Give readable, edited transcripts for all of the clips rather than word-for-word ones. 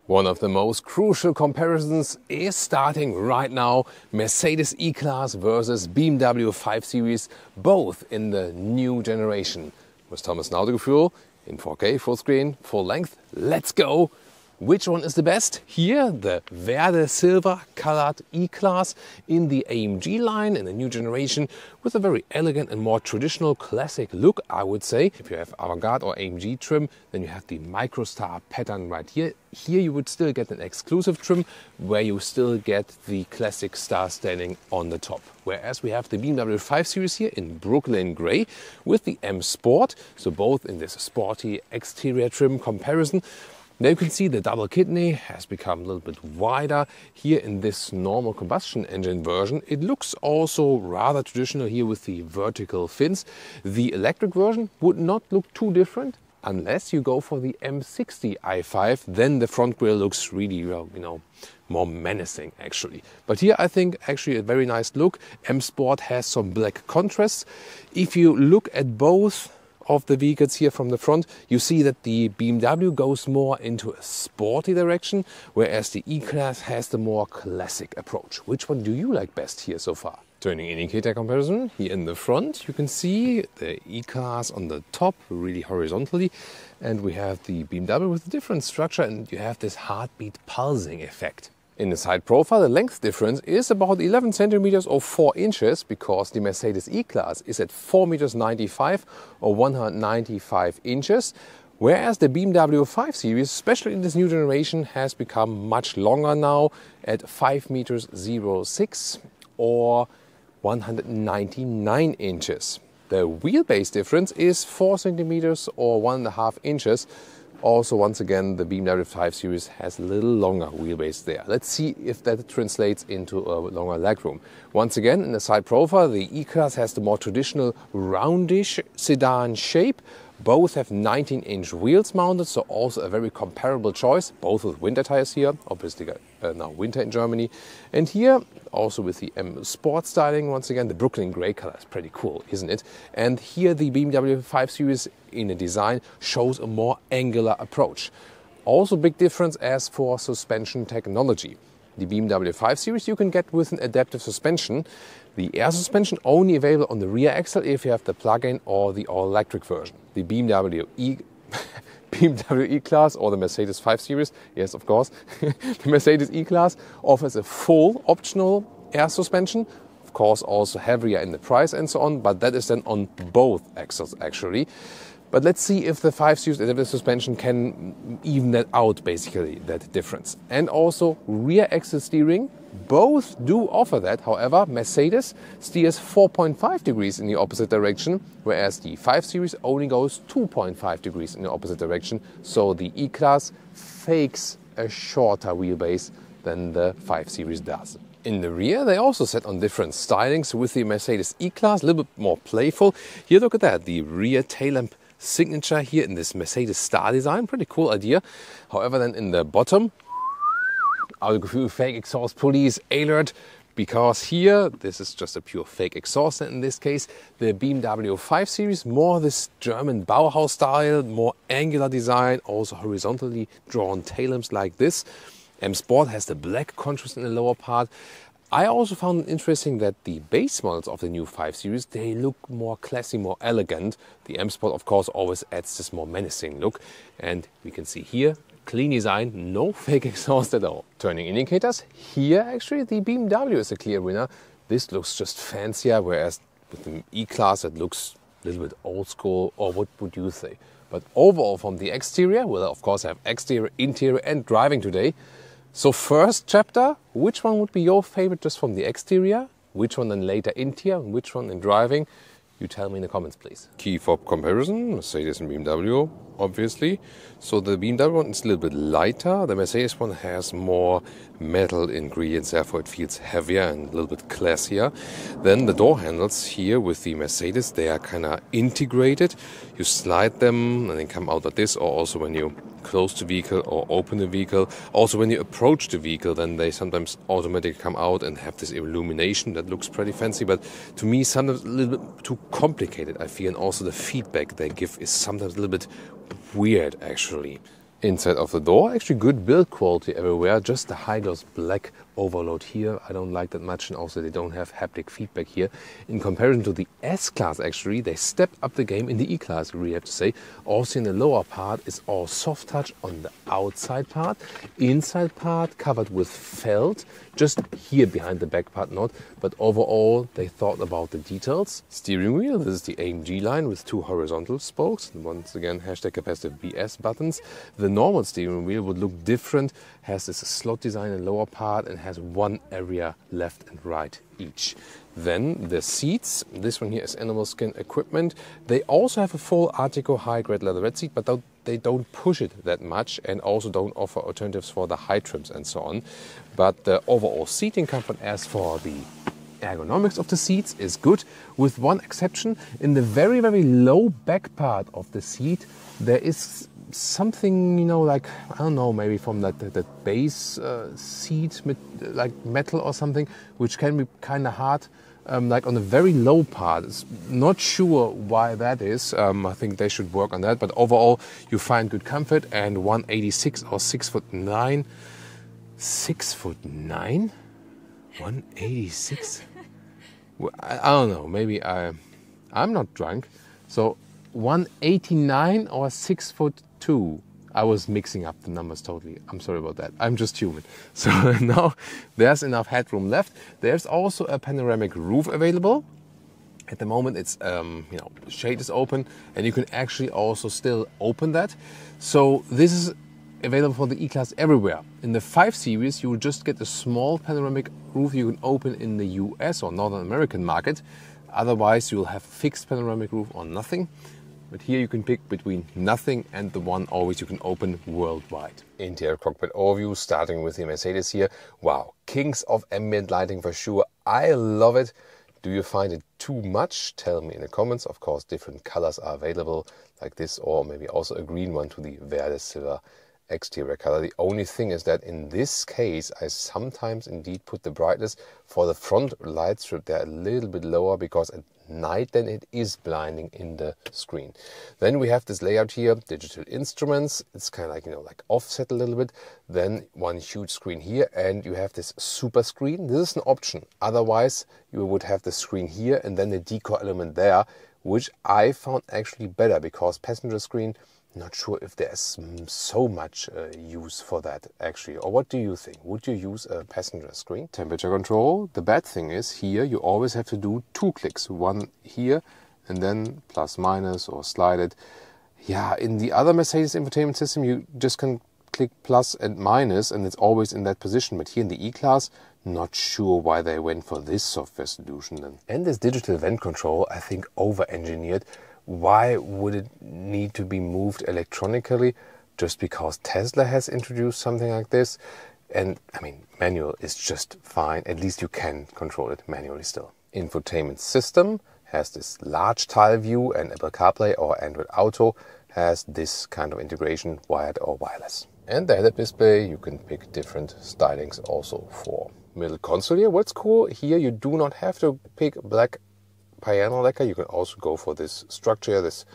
One of the most crucial comparisons is starting right now. Mercedes E-Class versus BMW 5 Series, both in the new generation. With Thomas Naudegefühl in 4K, full screen, full length. Let's go! Which one is the best? Here, the Verde silver colored E-Class in the AMG line in the new generation with a very elegant and more traditional classic look, I would say. If you have Avantgarde or AMG trim, then you have the Microstar pattern right here. Here you would still get an exclusive trim where you still get the classic star standing on the top. Whereas we have the BMW 5 Series here in Brooklyn Grey with the M Sport, so both in this sporty exterior trim comparison. Now you can see the double kidney has become a little bit wider here in this normal combustion engine version. It looks also rather traditional here with the vertical fins. The electric version would not look too different unless you go for the M60 i5. Then the front grille looks really, more menacing actually. But here I think actually a very nice look. M Sport has some black contrasts. If you look at both of the vehicles here from the front, you see that the BMW goes more into a sporty direction, whereas the E-Class has the more classic approach. Which one do you like best here so far? Turning indicator comparison, here in the front you can see the E-Class on the top, really horizontally, and we have the BMW with a different structure, and you have this heartbeat pulsing effect. In the side profile, the length difference is about 11 centimeters or 4 inches, because the Mercedes E-Class is at 4 meters 95 or 195 inches, whereas the BMW 5 Series, especially in this new generation, has become much longer now at 5 meters 06 or 199 inches. The wheelbase difference is 4 centimeters or 1.5 inches. Also, once again, the BMW 5 Series has a little longer wheelbase there. Let's see if that translates into a longer legroom. Once again, in the side profile, the E-Class has the more traditional roundish sedan shape. Both have 19-inch wheels mounted, so also a very comparable choice, both with winter tires here, obviously now winter in Germany. And here, also with the M Sport styling, once again, the Brooklyn Grey color is pretty cool, isn't it? And here the BMW 5 Series in a design shows a more angular approach. Also big difference as for suspension technology. The BMW 5 Series you can get with an adaptive suspension. The air suspension only available on the rear axle if you have the plug-in or the all-electric version. The BMW E-Class or the Mercedes 5 Series, yes of course, the Mercedes E-Class offers a full optional air suspension. Of course also heavier in the price and so on, but that is then on both axles actually. But let's see if the 5 Series adaptive suspension can even that out, basically, that difference. And also rear axle steering, both do offer that. However, Mercedes steers 4.5 degrees in the opposite direction, whereas the 5 Series only goes 2.5 degrees in the opposite direction. So the E-Class fakes a shorter wheelbase than the 5 Series does. In the rear, they also set on different stylings with the Mercedes E-Class, a little bit more playful. Here, look at that, the rear tail lamp signature here in this Mercedes star design, pretty cool idea. However, then in the bottom, Autogefühl fake exhaust police alert, because here this is just a pure fake exhaust. And in this case, the BMW 5 Series, more this German Bauhaus style, more angular design, also horizontally drawn tail lamps like this. M Sport has the black contrast in the lower part. I also found it interesting that the base models of the new 5 Series, they look more classy, more elegant. The M Sport, of course, always adds this more menacing look. And we can see here, clean design, no fake exhaust at all. Turning indicators, here actually the BMW is a clear winner. This looks just fancier, whereas with the E-Class it looks a little bit old school, or what would you say? But overall from the exterior, we'll of course have exterior, interior and driving today. So first chapter, which one would be your favorite just from the exterior? Which one then later interior? And which one in driving? You tell me in the comments, please. Key fob comparison, Mercedes and BMW, obviously. So the BMW one is a little bit lighter. The Mercedes one has more metal ingredients, therefore it feels heavier and a little bit classier. Then the door handles here with the Mercedes, they are kind of integrated. You slide them and they come out like this, or also when you close the vehicle or open the vehicle. Also when you approach the vehicle, then they sometimes automatically come out and have this illumination that looks pretty fancy, but to me sometimes a little bit too complicated, I feel. And also the feedback they give is sometimes a little bit weird actually. Inside of the door, actually good build quality everywhere, just the high gloss black overload here I don't like that much, and also they don't have haptic feedback here. In comparison to the S-Class, actually, they stepped up the game in the E-Class, we really have to say. Also in the lower part is all soft touch on the outside part. Inside part covered with felt, just here behind the back part not, but overall they thought about the details. Steering wheel, this is the AMG-Line with 2 horizontal spokes, and once again hashtag capacitive BS buttons. The normal steering wheel would look different, has this slot design in the lower part and has one area left and right each. Then the seats, this one here is animal skin equipment. They also have a full Artico high-grade leatherette seat, but they don't push it that much and also don't offer alternatives for the high trims and so on. But the overall seating comfort, as for the ergonomics of the seats, is good, with one exception. In the very, very low back part of the seat, there is something, you know, like, I don't know, maybe from that base seat, like metal or something, which can be kind of hard, like on the very low part. It's not sure why that is. I think they should work on that, but overall you find good comfort. And 186 or 6'9", 6'9", 186. Well, I don't know. Maybe I'm not drunk. So 189 or 6'2". I was mixing up the numbers totally. I'm sorry about that. I'm just human. So now there's enough headroom left. There's also a panoramic roof available. At the moment it's, you know, the shade is open and you can actually also still open that. So this is available for the E-Class everywhere. In the 5 Series you will just get a small panoramic roof you can open in the US or Northern American market. Otherwise you'll have fixed panoramic roof or nothing. But here you can pick between nothing and the one always you can open worldwide. Interior cockpit overview, starting with the Mercedes here. Wow, kings of ambient lighting for sure. I love it. Do you find it too much? Tell me in the comments. Of course, different colors are available, like this, or maybe also a green one to the Verde Silver exterior color. The only thing is that in this case, I sometimes indeed put the brightness for the front light strip there a little bit lower, because at night then it is blinding in the screen. Then we have this layout here, digital instruments. It's kind of like, you know, like offset a little bit. Then one huge screen here, and you have this super screen. This is an option. Otherwise you would have the screen here and then the decor element there, which I found actually better, because passenger screen, not sure if there's so much use for that actually. Or what do you think? Would you use a passenger screen? Temperature control. The bad thing is here you always have to do 2 clicks. One here and then plus minus or slide it. Yeah, in the other Mercedes infotainment system you just can click plus and minus and it's always in that position. But here in the E-Class, not sure why they went for this software solution then. And this digital vent control, I think over-engineered. Why would it need to be moved electronically? Just because Tesla has introduced something like this? And I mean, manual is just fine. At least you can control it manually still. Infotainment system has this large tile view, and Apple CarPlay or Android Auto has this kind of integration, wired or wireless. And the head-up display, you can pick different stylings also for. Middle console here, what's cool, here you do not have to pick black piano lacquer. You can also go for this structure, this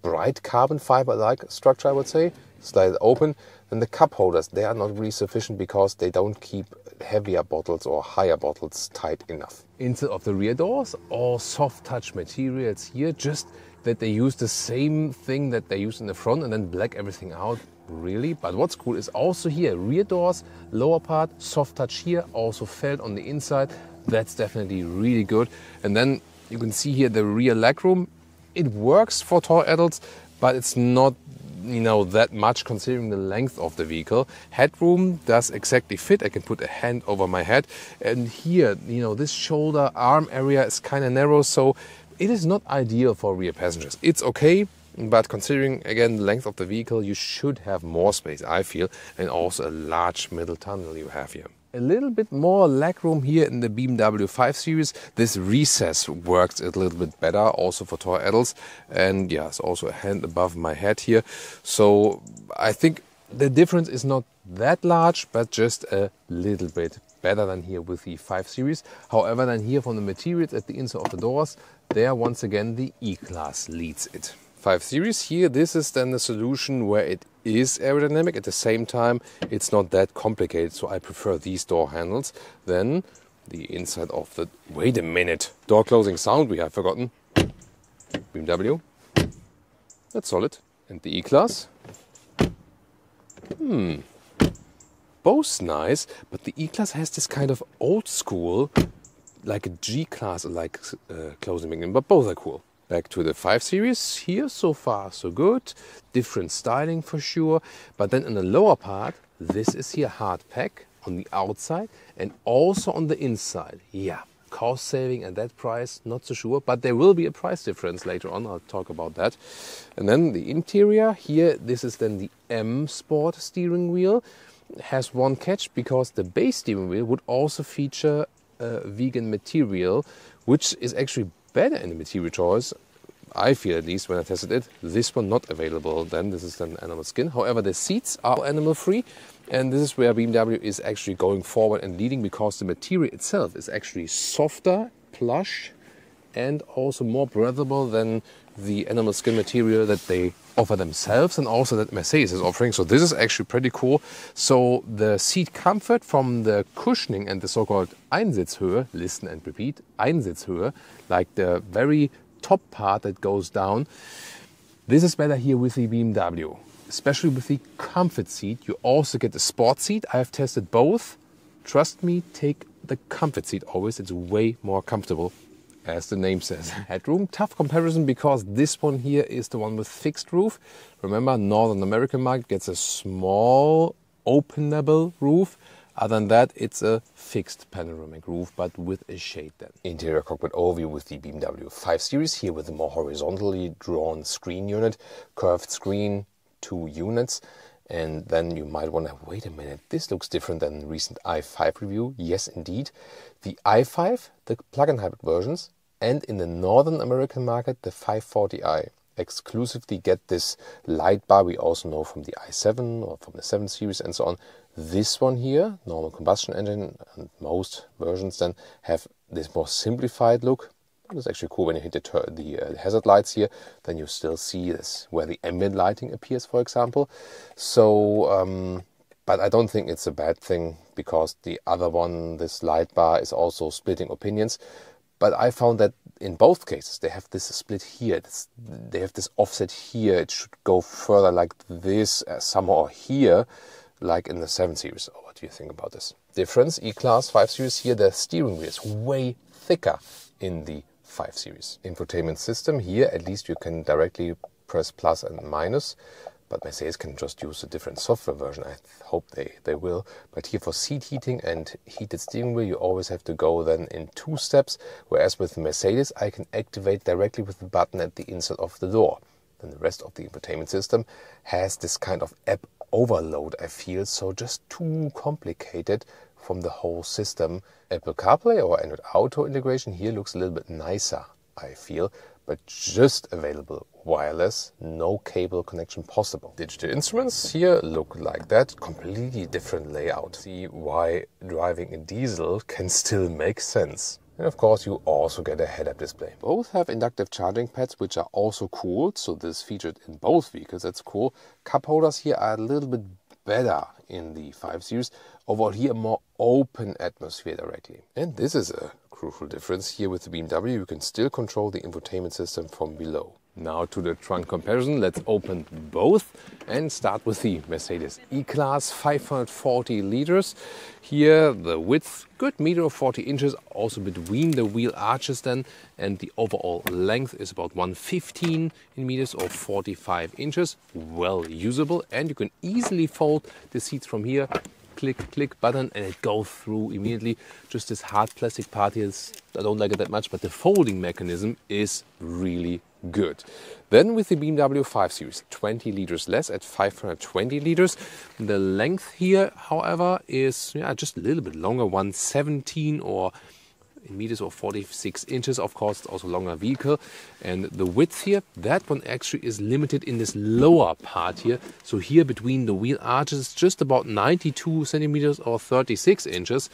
bright carbon fiber-like structure, I would say. Slide it open. Then the cup holders, they are not really sufficient because they don't keep heavier bottles or higher bottles tight enough. Inside of the rear doors, all soft touch materials here, just that they use the same thing that they use in the front and then black everything out, really. But what's cool is also here, rear doors, lower part, soft touch here, also felt on the inside. That's definitely really good. And then you can see here the rear legroom. It works for tall adults, but it's not, you know, that much considering the length of the vehicle. Headroom does exactly fit. I can put a hand over my head. And here, you know, this shoulder arm area is kind of narrow, so it is not ideal for rear passengers. It's okay, but considering again the length of the vehicle, you should have more space, I feel, and also a large middle tunnel you have here. A little bit more legroom here in the BMW 5 Series. This recess works a little bit better also for tall adults. And yeah, it's also a hand above my head here. So I think the difference is not that large, but just a little bit better than here with the 5 Series. However, then here from the materials at the inside of the doors, there once again the E-Class leads it. 5 Series here, this is then the solution where it is aerodynamic. At the same time, it's not that complicated, so I prefer these door handles than the inside of the... Wait a minute! Door closing sound we have forgotten. BMW. That's solid. And the E-Class. Both nice, but the E-Class has this kind of old school, like a G-Class like closing mechanism, but both are cool. Back to the 5 Series, here so far so good, different styling for sure, but then in the lower part, this is here hard pack on the outside and also on the inside. Yeah, cost saving at that price, not so sure, but there will be a price difference later on, I'll talk about that. And then the interior, here this is then the M Sport steering wheel. It has one catch because the base steering wheel would also feature vegan material, which is actually better in the material choice, I feel at least when I tested it. This one not available then, this is then animal skin. However, the seats are animal free, and this is where BMW is actually going forward and leading, because the material itself is actually softer, plush, and also more breathable than the animal skin material that they offer themselves and also that Mercedes is offering. So this is actually pretty cool. So the seat comfort from the cushioning and the so-called Einsitzhöhe, listen and repeat, Einsitzhöhe, like the very top part that goes down, this is better here with the BMW, especially with the comfort seat. You also get the sport seat. I have tested both. Trust me, take the comfort seat always. It's way more comfortable, as the name says. Headroom, tough comparison because this one here is the one with fixed roof. Remember, Northern American market gets a small openable roof. Other than that, it's a fixed panoramic roof, but with a shade then. Interior cockpit overview with the BMW 5 Series, here with a more horizontally drawn screen unit, curved screen, 2 units. And then you might wonder, wait a minute, this looks different than the recent i5 review. Yes, indeed. The i5, the plug-in hybrid versions, and in the Northern American market, the 540i exclusively get this light bar we also know from the i7 or from the 7 Series and so on. This one here, normal combustion engine, and most versions then have this more simplified look. It's actually cool when you hit the hazard lights here, then you still see this where the ambient lighting appears, for example. So, but I don't think it's a bad thing, because the other one, this light bar, is also splitting opinions. But I found that in both cases they have this split here. They have this offset here. It should go further like this, somehow here, like in the 7 Series. Oh, what do you think about this? Difference, E-Class 5 Series here, the steering wheel is way thicker in the 5 Series. Infotainment system here, at least you can directly press plus and minus, but Mercedes can just use a different software version. I hope they will. But here for seat heating and heated steering wheel, you always have to go then in 2 steps, whereas with Mercedes I can activate directly with the button at the inside of the door. Then the rest of the infotainment system has this kind of app overload, I feel, so just too complicated from the whole system. Apple CarPlay or Android Auto integration here looks a little bit nicer, I feel, but just available wireless, no cable connection possible. Digital instruments here look like that, completely different layout. See why driving a diesel can still make sense. And of course you also get a head-up display. Both have inductive charging pads, which are also cool, so this is featured in both vehicles, that's cool. Cup holders here are a little bit better in the 5 Series. Overall here, a more open atmosphere directly. And this is a crucial difference. Here with the BMW, you can still control the infotainment system from below. Now to the trunk comparison. Let's open both and start with the Mercedes E-Class, 540 liters. Here the width, good meter of 40 inches, also between the wheel arches then, and the overall length is about 115 in meters or 45 inches. Well usable, and you can easily fold the seats from here. Click, click button, and it goes through immediately. Just this hard plastic part here, I don't like it that much, but the folding mechanism is really good. Then with the BMW 5 Series, 20 liters less at 520 liters. The length here, however, is just a little bit longer, 117 or in meters or 46 inches. Of course, it's also a longer vehicle. And the width here, that one actually is limited in this lower part here. So here between the wheel arches, just about 92 centimeters or 36 inches.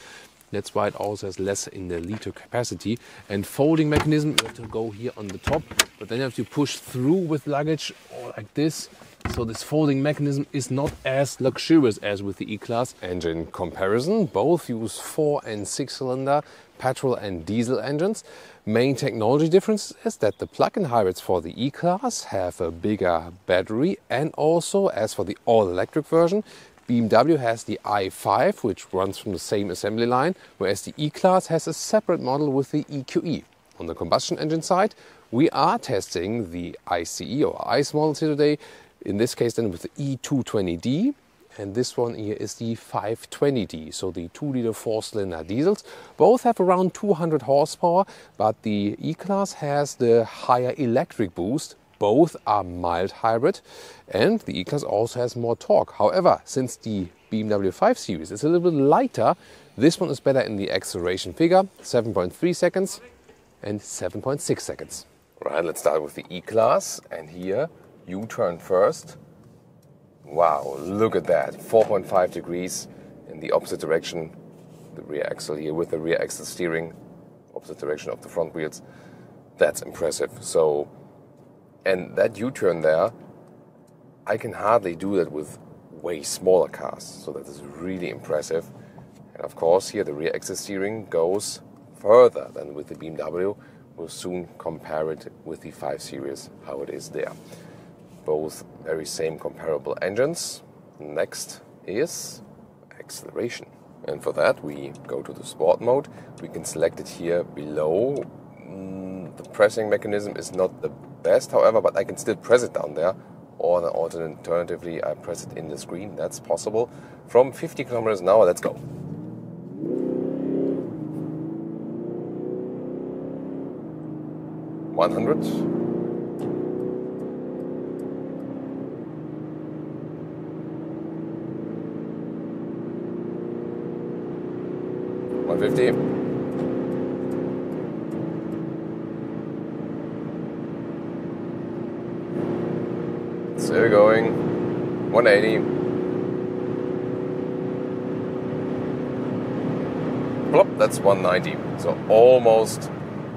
That's why it also has less in the liter capacity. And folding mechanism, you have to go here on the top, but then you have to push through with luggage or like this. So this folding mechanism is not as luxurious as with the E-Class. Engine comparison, both use 4 and 6 cylinder petrol and diesel engines. Main technology difference is that the plug-in hybrids for the E-Class have a bigger battery, and also as for the all-electric version, BMW has the i5, which runs from the same assembly line, whereas the E-Class has a separate model with the EQE. On the combustion engine side, we are testing the ICE or ICE models here today, in this case then with the E220D, and this one here is the 520D, so the 2-liter 4-cylinder diesels. Both have around 200 horsepower, but the E-Class has the higher electric boost. Both are mild hybrid, and the E-Class also has more torque. However, since the BMW 5 Series is a little bit lighter, this one is better in the acceleration figure, 7.3 seconds and 7.6 seconds. Right, let's start with the E-Class, and here U-turn first. Wow, look at that, 4.5 degrees in the opposite direction. The rear axle here with the rear axle steering, opposite direction of the front wheels. That's impressive. So, and that U-turn there, I can hardly do that with way smaller cars. So that is really impressive. And of course here the rear axle steering goes further than with the BMW. We'll soon compare it with the 5 Series, how it is there. Both very same comparable engines. Next is acceleration. And for that we go to the sport mode. We can select it here below. The pressing mechanism is not the best, however, but I can still press it down there. Or alternatively, I press it in the screen. That's possible. From 50 kilometers an hour, let's go. $100. $150. Still going. 180. Plop, that's 190. So almost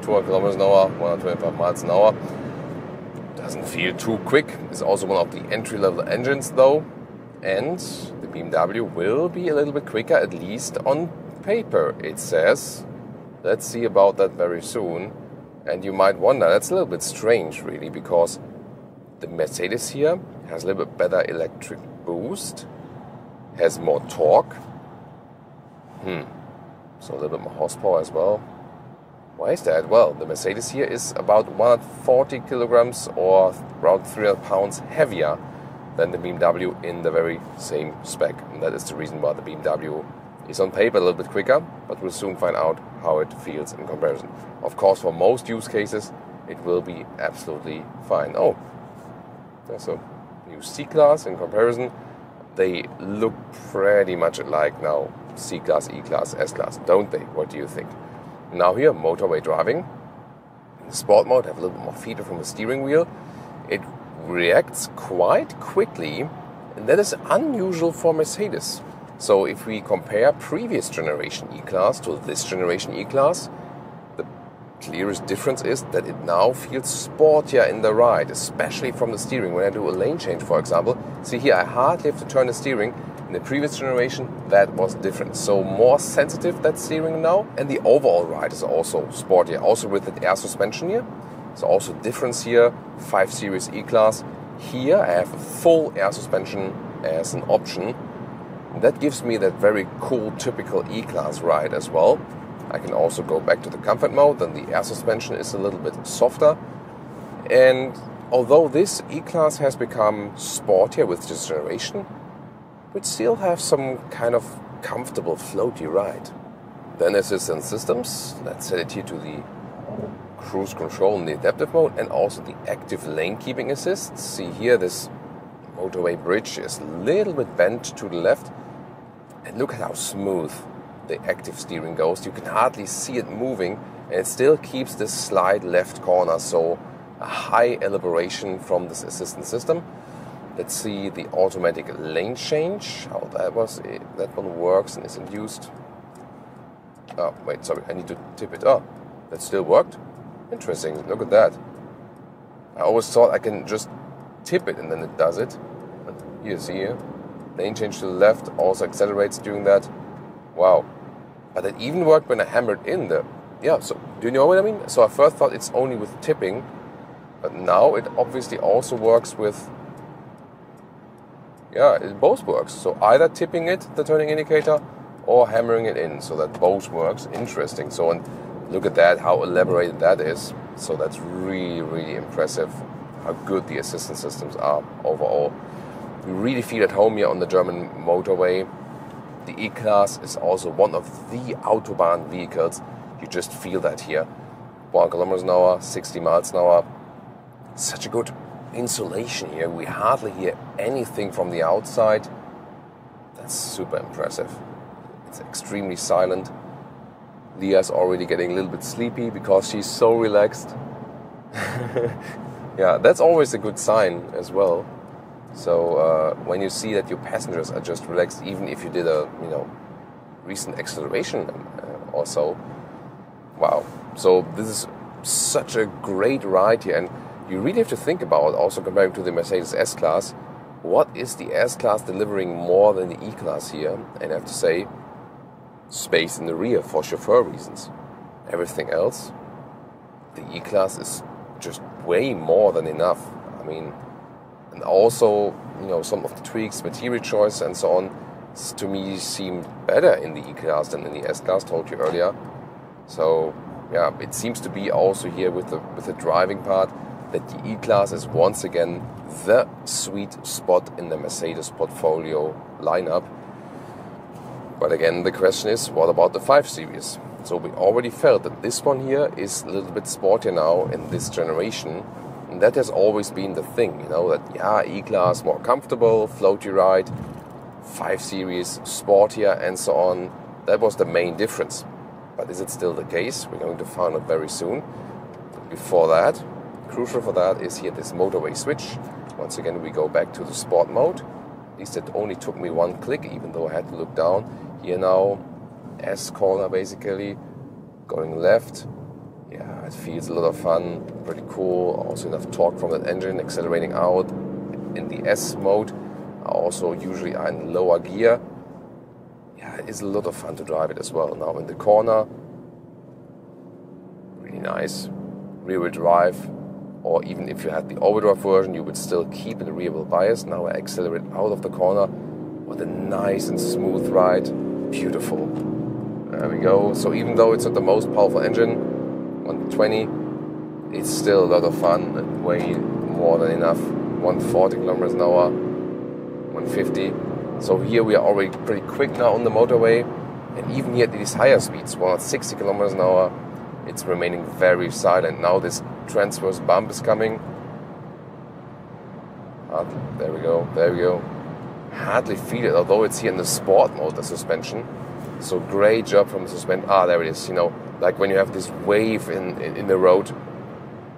200 kilometers an hour, 125 miles an hour. Doesn't feel too quick. It's also one of the entry-level engines though. And the BMW will be a little bit quicker, at least on paper, it says. Let's see about that very soon. And you might wonder, that's a little bit strange really, because the Mercedes here has a little bit better electric boost, has more torque. So a little bit more horsepower as well. Why is that? Well, the Mercedes here is about 140 kilograms or around 300 pounds heavier than the BMW in the very same spec. And that is the reason why the BMW is on paper a little bit quicker, but we'll soon find out how it feels in comparison. Of course, for most use cases, it will be absolutely fine. Oh, there's a new C-Class in comparison. They look pretty much alike now, C-Class, E-Class, S-Class, don't they? What do you think? Now here, motorway driving. In the sport mode, have a little bit more feedback from the steering wheel. It reacts quite quickly, and that is unusual for Mercedes. So if we compare previous generation E-Class to this generation E-Class, the clearest difference is that it now feels sportier in the ride, especially from the steering. When I do a lane change, for example, see here I hardly have to turn the steering. In the previous generation, that was different. So more sensitive, that steering now, and the overall ride is also sportier, also with the air suspension here. So also difference here, 5 Series E-Class. Here I have a full air suspension as an option. That gives me that very cool, typical E-Class ride as well. I can also go back to the comfort mode, then the air suspension is a little bit softer. And although this E-Class has become sportier with this generation, we still have some kind of comfortable, floaty ride. Then assistance systems. Let's set it here to the cruise control in the adaptive mode, and also the active lane keeping assist. See here, this motorway bridge is a little bit bent to the left. And look at how smooth the active steering goes. You can hardly see it moving, and it still keeps this slide left corner. So a high elaboration from this assistance system. Let's see the automatic lane change, how that one works and is induced. Oh, wait, sorry, I need to tip it. Oh, that still worked? Interesting, look at that. I always thought I can just tip it and then it does it. You see here, lane change to the left, also accelerates during that. Wow. But it even worked when I hammered in the... Yeah, so do you know what I mean? So I first thought it's only with tipping, but now it obviously also works with... Yeah, it both works. So either tipping it, the turning indicator, or hammering it in. So that both works. Interesting. So and look at that, how elaborated that is. So that's really, really impressive how good the assistance systems are overall. You really feel at home here on the German motorway. The E-Class is also one of the Autobahn vehicles. You just feel that here. 1 kilometers an hour, 60 miles an hour. Such a good insulation here. We hardly hear anything from the outside. That's super impressive. It's extremely silent. Leah's already getting a little bit sleepy because she's so relaxed. Yeah, that's always a good sign as well. So when you see that your passengers are just relaxed, even if you did a recent acceleration or so, wow. So this is such a great ride here, and you really have to think about, also comparing to the Mercedes S-Class, what is the S-Class delivering more than the E-Class here? And I have to say, space in the rear for chauffeur reasons. Everything else, the E-Class is just way more than enough. I mean, and also, some of the tweaks, material choice and so on, to me seemed better in the E-Class than in the S-Class, told you earlier. So, yeah, it seems to be also here with the driving part that the E-Class is once again the sweet spot in the Mercedes portfolio lineup. But again, the question is, what about the 5 Series? So we already felt that this one here is a little bit sportier now in this generation. And that has always been the thing, that E-Class more comfortable, floaty ride, 5 Series sportier and so on. That was the main difference. But is it still the case? We're going to find out very soon. Before that, crucial for that is here this motorway switch. Once again, we go back to the sport mode. At least it only took me one click, even though I had to look down. Here now, S corner basically, going left. Yeah, it feels a lot of fun, pretty cool. Also enough torque from that engine, accelerating out in the S mode. Also usually in lower gear. Yeah, it is a lot of fun to drive it as well. Now in the corner, really nice. Rear wheel drive, or even if you had the all-wheel drive version, you would still keep in the rear wheel bias. Now I accelerate out of the corner. What a nice and smooth ride. Beautiful. There we go. So even though it's not the most powerful engine, 120, it's still a lot of fun and way more than enough. 140 kilometers an hour, 150. So here we are already pretty quick now on the motorway, and even here at these higher speeds, 160 kilometers an hour, it's remaining very silent. Now this transverse bump is coming. There we go. Hardly feel it, although it's here in the sport mode, the suspension. So great job from the suspension. There it is, like when you have this wave in the road,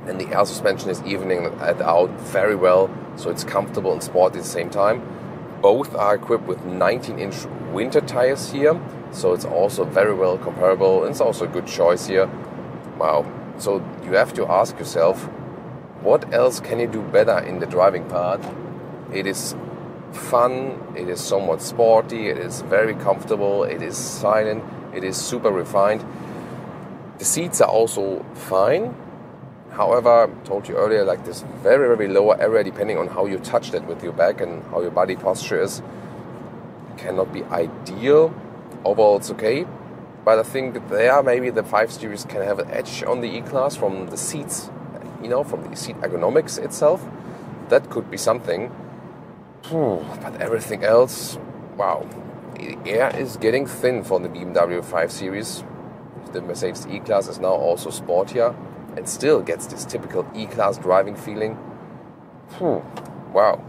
and the air suspension is evening it out very well, so it's comfortable and sporty at the same time. Both are equipped with 19-inch winter tires here, so it's also very well comparable, and it's also a good choice here. Wow. So you have to ask yourself, what else can you do better in the driving part? It is fun, it is somewhat sporty, it is very comfortable, it is silent, it is super refined. The seats are also fine. However, I told you earlier, like this very, very lower area, depending on how you touch that with your back and how your body posture is, cannot be ideal. Overall, it's okay. But I think that there, maybe the 5 Series can have an edge on the E-Class from the seats, from the seat ergonomics itself. That could be something. But everything else, wow. The air is getting thin for the BMW 5 Series. The Mercedes E-Class is now also sportier and still gets this typical E-Class driving feeling. Wow.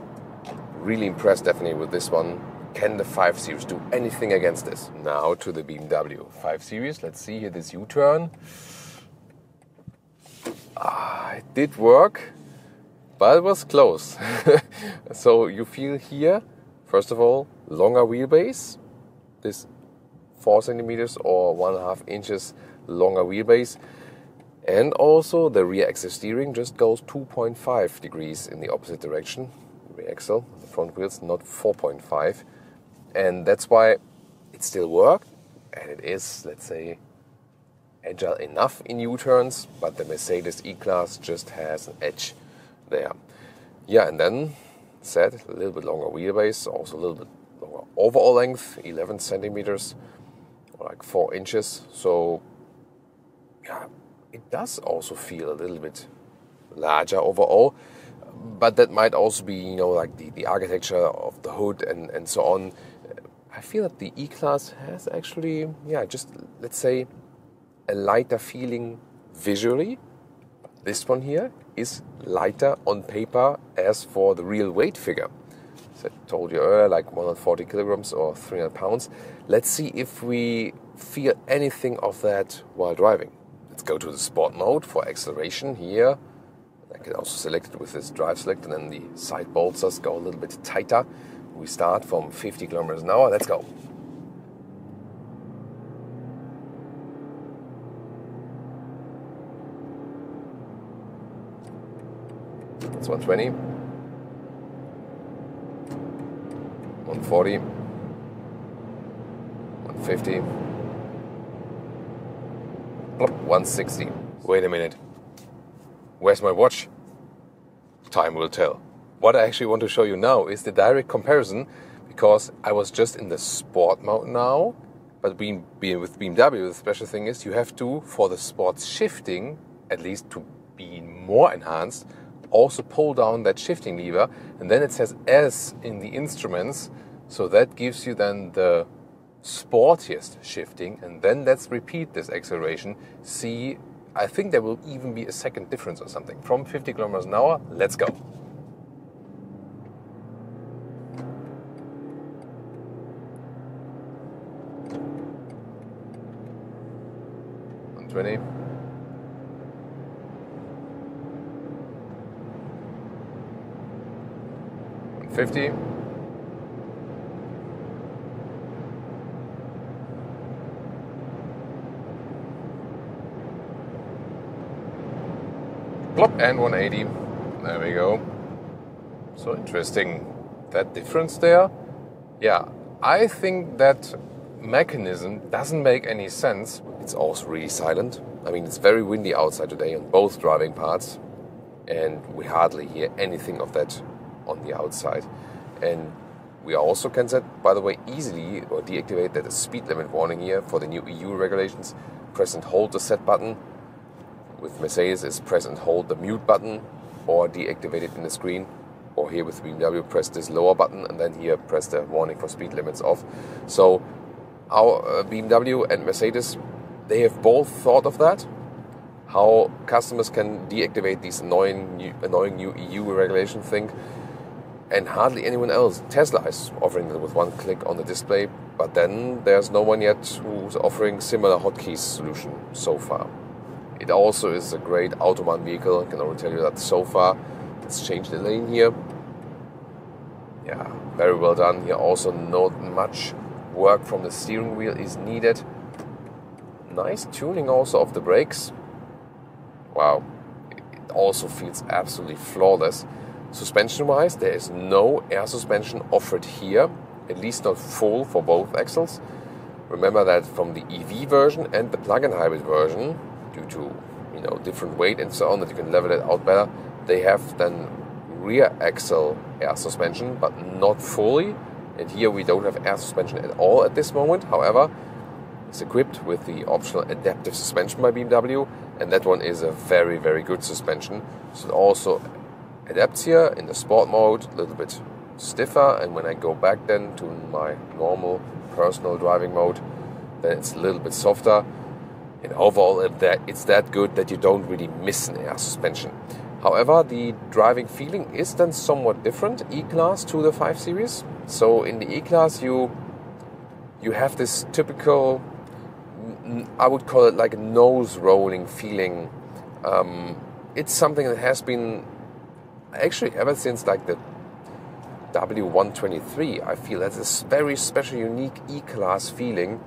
Really impressed definitely with this one. Can the 5 Series do anything against this? Now to the BMW 5 Series. Let's see here this U-turn. It did work, but it was close. So you feel here, first of all, longer wheelbase. This 4 centimeters or 1.5 inches longer wheelbase. And also the rear axis steering just goes 2.5 degrees in the opposite direction. rear axle, the front wheels, not 4.5. And that's why it still worked, and it is, let's say, agile enough in U-turns, but the Mercedes E-Class just has an edge there. Yeah, and then said a little bit longer wheelbase, also a little bit longer overall length, 11 centimeters, or like 4 inches. So yeah, it does also feel a little bit larger overall, but that might also be, you know, like the architecture of the hood and so on. I feel that the E-Class has actually, yeah, just, let's say, a lighter feeling visually. This one here is lighter on paper as for the real weight figure. So I told you earlier, like 140 kilograms or 300 pounds. Let's see if we feel anything of that while driving. Let's go to the sport mode for acceleration here. I can also select it with this drive select, and then the side bolsters go a little bit tighter. We start from 50 kilometers an hour. Let's go. That's 120. 140. 150. 160. Wait a minute. Where's my watch? Time will tell. What I actually want to show you now is the direct comparison, because I was just in the sport mode now, but being with BMW, the special thing is you have to, for the sports shifting, at least to be more enhanced, also pull down that shifting lever, and then it says S in the instruments, so that gives you then the sportiest shifting, and then let's repeat this acceleration. See, I think there will even be a second difference or something. From 50 kilometers an hour, let's go. $120. 150. 180. There we go. So interesting, that difference there. Yeah, I think that mechanism doesn't make any sense. It's also really silent. I mean, it's very windy outside today on both driving parts, and we hardly hear anything of that on the outside. And we also can set, by the way, easily or deactivate that speed limit warning here for the new EU regulations. Press and hold the set button. With Mercedes, it's press and hold the mute button or deactivate it in the screen. Or here with BMW, press this lower button, and then here press the warning for speed limits off. So our BMW and Mercedes, they have both thought of that, how customers can deactivate these annoying new EU regulation thing, and hardly anyone else. Tesla is offering it with one click on the display, but then there's no one yet who's offering similar hotkeys solution so far. It also is a great Autobahn vehicle. I can already tell you that so far. Let's change the lane here. Yeah, very well done. Here also not much work from the steering wheel is needed. Nice tuning also of the brakes. Wow, it also feels absolutely flawless. Suspension-wise, there is no air suspension offered here, at least not full for both axles. Remember that from the EV version and the plug-in hybrid version, due to different weight and so on, that you can level it out better, they have then rear axle air suspension, but not fully. And here we don't have air suspension at all at this moment. However, it's equipped with the optional adaptive suspension by BMW, and that one is a very, very good suspension. So it also adapts here in the sport mode, a little bit stiffer, and when I go back then to my normal personal driving mode, then it's a little bit softer. And overall, it's that good that you don't really miss an air suspension. However, the driving feeling is then somewhat different, E-Class to the 5 Series. So in the E-Class, you have this typical, I would call it like a nose-rolling feeling. It's something that has been actually ever since like the W123. I feel that's a very special, unique E-Class feeling.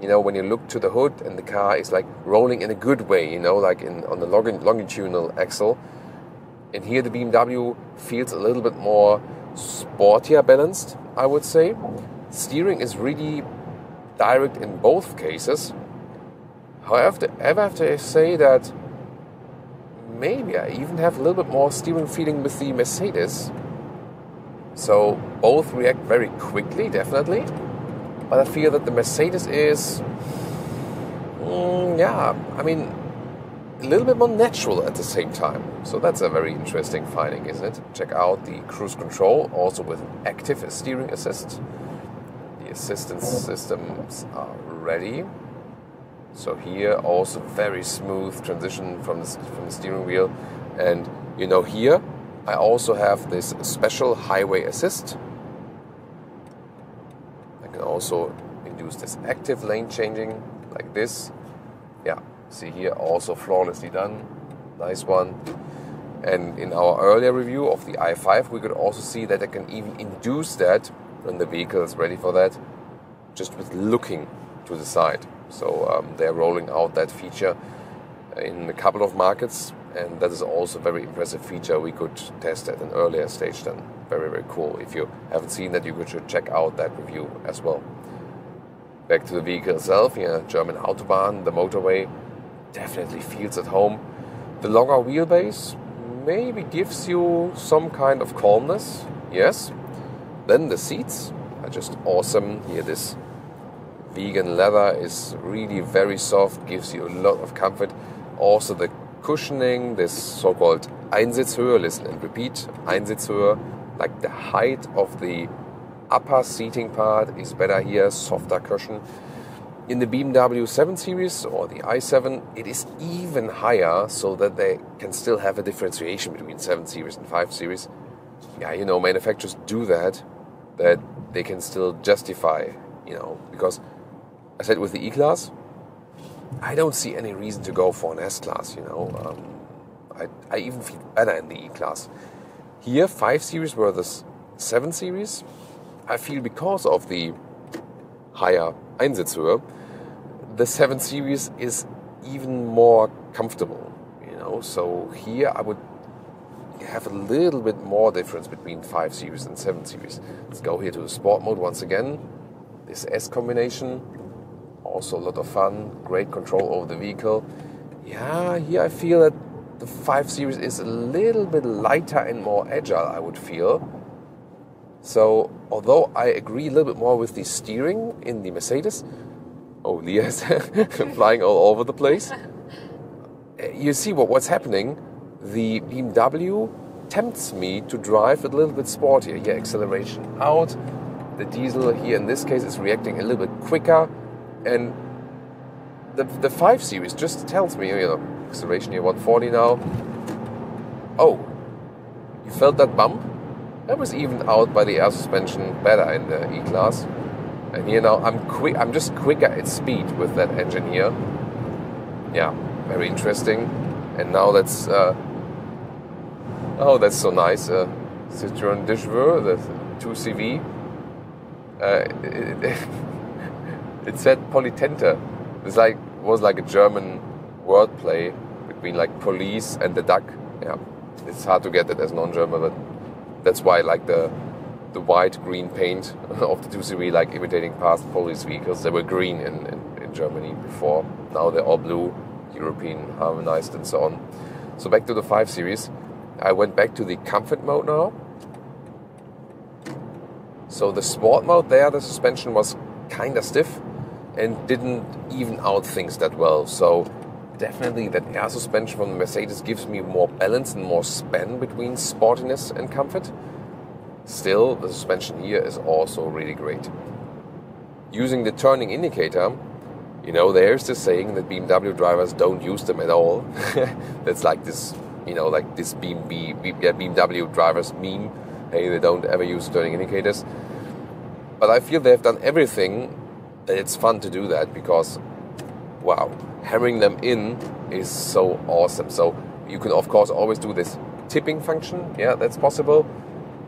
When you look to the hood and the car is like rolling in a good way, like on the longitudinal axle. And here the BMW feels a little bit more sportier balanced, I would say. Steering is really direct in both cases. However, I have to say that maybe I even have a little bit more steering feeling with the Mercedes. So both react very quickly, definitely. But I feel that the Mercedes is, a little bit more natural at the same time. So that's a very interesting finding, isn't it? Check out the cruise control, also with active steering assist. The assistance systems are ready. So here also very smooth transition from the steering wheel. And here I also have this special highway assist. I can also induce this active lane changing like this. Yeah, see here, also flawlessly done. Nice one. And in our earlier review of the i5, we could also see that I can even induce that when the vehicle is ready for that, just with looking to the side. So they're rolling out that feature in a couple of markets, and that is also a very impressive feature we could test at an earlier stage then. Very, very cool. If you haven't seen that, you should check out that review as well. Back to the vehicle itself, German Autobahn, the motorway, definitely feels at home. The longer wheelbase maybe gives you some kind of calmness, yes. Then the seats are just awesome. Here this vegan leather is really very soft, gives you a lot of comfort. Also the cushioning, this so-called Einsitzhöhe, listen and repeat, Einsitzhöhe, like the height of the upper seating part is better here, softer cushion. In the BMW 7 Series or the i7, it is even higher, so that they can still have a differentiation between 7 Series and 5 Series. Yeah, manufacturers do that they can still justify, because I said with the E-Class, I don't see any reason to go for an S-Class, I even feel better in the E-Class. Here, 5 Series versus 7 Series, I feel because of the higher Einsitzhöhe, the 7 Series is even more comfortable, So here I would have a little bit more difference between 5 Series and 7 Series. Let's go here to the Sport mode once again. This S combination, also a lot of fun, great control over the vehicle. Yeah, here I feel that the 5 Series is a little bit lighter and more agile, I would feel. So, although I agree a little bit more with the steering in the Mercedes, Leah is flying all over the place. You see what's happening? The BMW tempts me to drive a little bit sportier. Here, acceleration out. The diesel here in this case is reacting a little bit quicker. And the 5 Series just tells me, acceleration here 140 now. Oh, you felt that bump? That was evened out by the air suspension better in the E-Class. And here now I'm just quicker at speed with that engine here. Yeah, very interesting. And now that's so nice. Citroën Deshver, the 2CV. It said Politente. It was like a German wordplay between like police and the duck. Yeah, it's hard to get that as non-German, but that's why I like the white-green paint of the 2CV, like imitating past police vehicles. They were green in Germany before. Now they're all blue, European, harmonized and so on. So back to the 5 Series. I went back to the comfort mode now. So the sport mode there, the suspension was kind of stiff and didn't even out things that well. So definitely that air suspension from the Mercedes gives me more balance and more span between sportiness and comfort. Still, the suspension here is also really great. Using the turning indicator, there's this saying that BMW drivers don't use them at all. That's like this, like this BMW drivers meme. Hey, they don't ever use turning indicators. But I feel they've done everything that it's fun to do that, because, wow, hammering them in is so awesome. So you can, of course, always do this tipping function. Yeah, that's possible.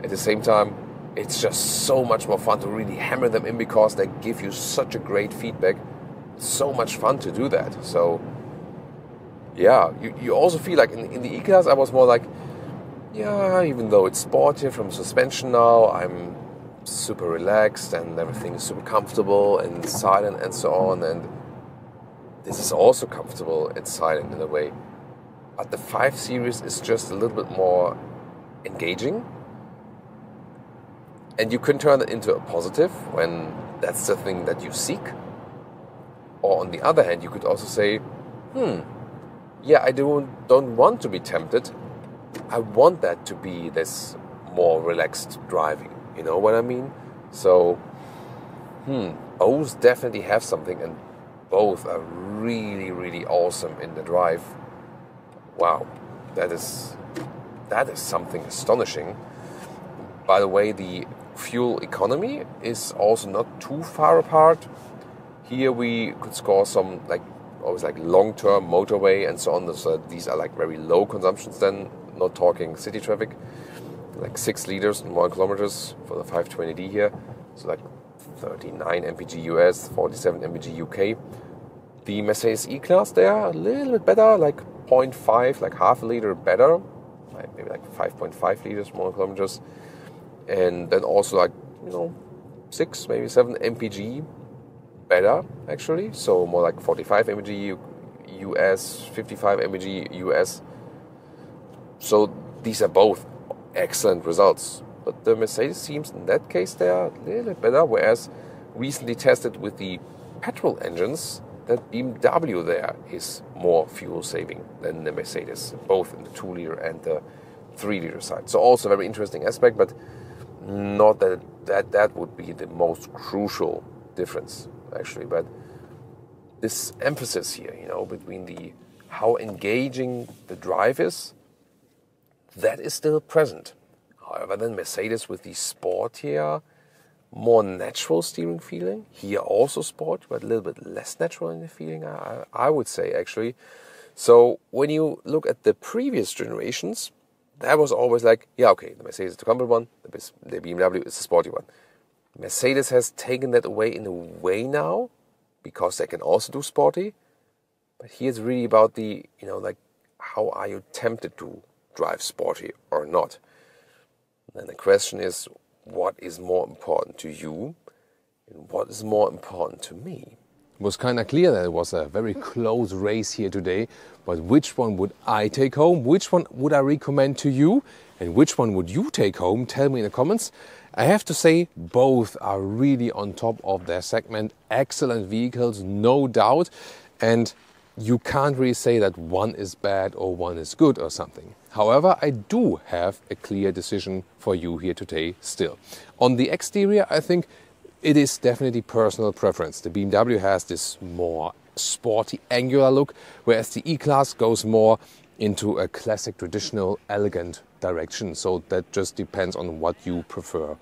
At the same time, it's just so much more fun to really hammer them in, because they give you such a great feedback. It's so much fun to do that. So, yeah, you also feel like in the E-Class, I was more like, yeah, even though it's sportier from suspension now, I'm super relaxed and everything is super comfortable and silent and so on. And this is also comfortable and silent in a way. But the 5 Series is just a little bit more engaging. And you can turn it into a positive when that's the thing that you seek. Or on the other hand, you could also say, yeah, I don't want to be tempted. I want that to be this more relaxed driving. You know what I mean? So, both definitely have something, and both are really, really awesome in the drive. Wow, that is something astonishing. By the way, the fuel economy is also not too far apart. Here we could score some always long-term motorway and so on. So these are very low consumptions then, not talking city traffic. 6 liters and 1 kilometers for the 520D here. So 39 mpg US, 47 mpg UK. The Mercedes E-Class there, a little bit better, 0.5, half a liter better. Maybe 5.5 liters, 1 kilometers. And then also 6, maybe 7 mpg better actually. So more 45 mpg US, 55 mpg US. So these are both excellent results. But the Mercedes seems in that case they are a little bit better, whereas recently tested with the petrol engines, that BMW there is more fuel saving than the Mercedes, both in the 2 liter and the 3 liter side. So also a very interesting aspect, but not that would be the most crucial difference actually. But this emphasis here, between how engaging the drive is, that is still present. However, then Mercedes with the sportier, more natural steering feeling. Here also sport, but a little bit less natural in the feeling, I would say actually. So when you look at the previous generations, that was always the Mercedes is the comfortable one, the BMW is the sporty one. Mercedes has taken that away in a way now, because they can also do sporty. But here it's really about how are you tempted to drive sporty or not? And the question is, what is more important to you and what is more important to me? It was kind of clear that it was a very close race here today, but which one would I take home? Which one would I recommend to you? And which one would you take home? Tell me in the comments. I have to say, both are really on top of their segment. Excellent vehicles, no doubt. And you can't really say that one is bad or one is good or something. However, I do have a clear decision for you here today still. On the exterior, I think it is definitely personal preference. The BMW has this more sporty, angular look, whereas the E-Class goes more into a classic, traditional, elegant direction. So that just depends on what you prefer.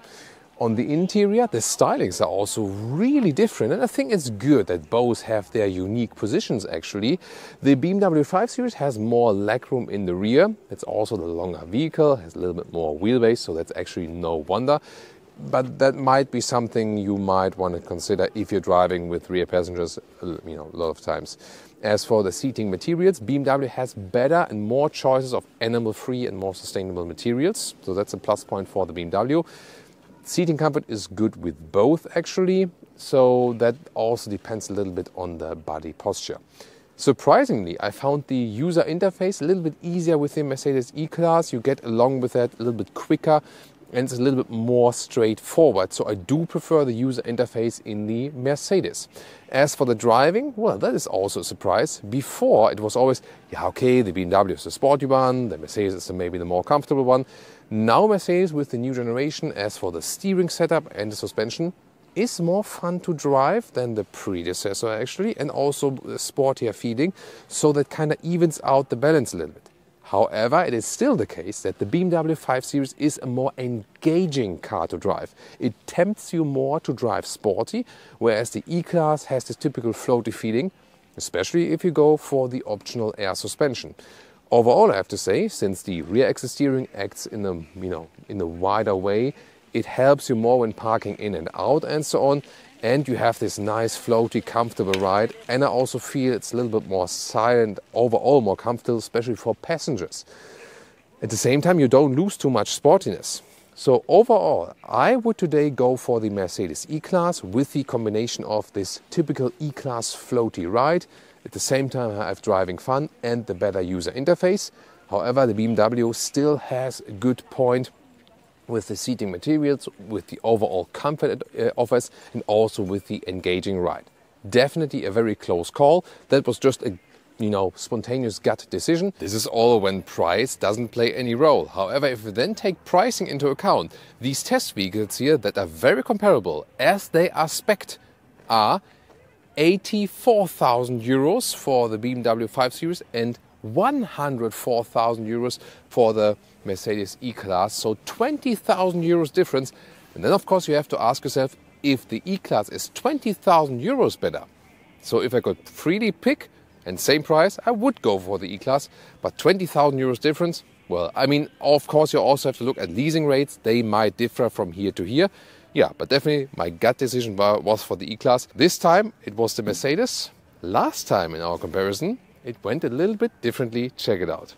On the interior, the stylings are also really different, and I think it's good that both have their unique positions actually. The BMW 5 Series has more legroom in the rear. It's also the longer vehicle, has a little bit more wheelbase, so that's actually no wonder. But that might be something you might want to consider if you're driving with rear passengers, a lot of times. As for the seating materials, BMW has better and more choices of animal-free and more sustainable materials, so that's a plus point for the BMW. Seating comfort is good with both actually, so that also depends a little bit on the body posture. Surprisingly, I found the user interface a little bit easier with the Mercedes E-Class. You get along with that a little bit quicker, and it's a little bit more straightforward. So I do prefer the user interface in the Mercedes. As for the driving, well, that is also a surprise. Before, it was always, the BMW is the sporty one, the Mercedes is maybe the more comfortable one. Now Mercedes with the new generation, as for the steering setup and the suspension, is more fun to drive than the predecessor actually, and also the sportier feeling, so that kind of evens out the balance a little bit. However, it is still the case that the BMW 5 Series is a more engaging car to drive. It tempts you more to drive sporty, whereas the E-Class has this typical floaty feeling, especially if you go for the optional air suspension. Overall, I have to say, since the rear axis steering acts in a wider way, it helps you more when parking in and out and so on. And you have this nice, floaty, comfortable ride. And I also feel it's a little bit more silent, overall more comfortable, especially for passengers. At the same time, you don't lose too much sportiness. So overall, I would today go for the Mercedes E-Class with the combination of this typical E-Class floaty ride. At the same time, I have driving fun and the better user interface. However, the BMW still has a good point with the seating materials, with the overall comfort it offers, and also with the engaging ride. Definitely a very close call. That was just a spontaneous gut decision. This is all when price doesn't play any role. However, if we then take pricing into account, these test vehicles here that are very comparable as they are spec'd are 84,000 euros for the BMW 5 Series and 104,000 euros for the Mercedes E-Class. So 20,000 euros difference. And then of course you have to ask yourself if the E-Class is 20,000 euros better. So if I could freely pick and same price, I would go for the E-Class, but 20,000 euros difference, well, I mean, of course, you also have to look at leasing rates. They might differ from here to here. Yeah, but definitely my gut decision was for the E-Class. This time, it was the Mercedes. Last time in our comparison, it went a little bit differently. Check it out.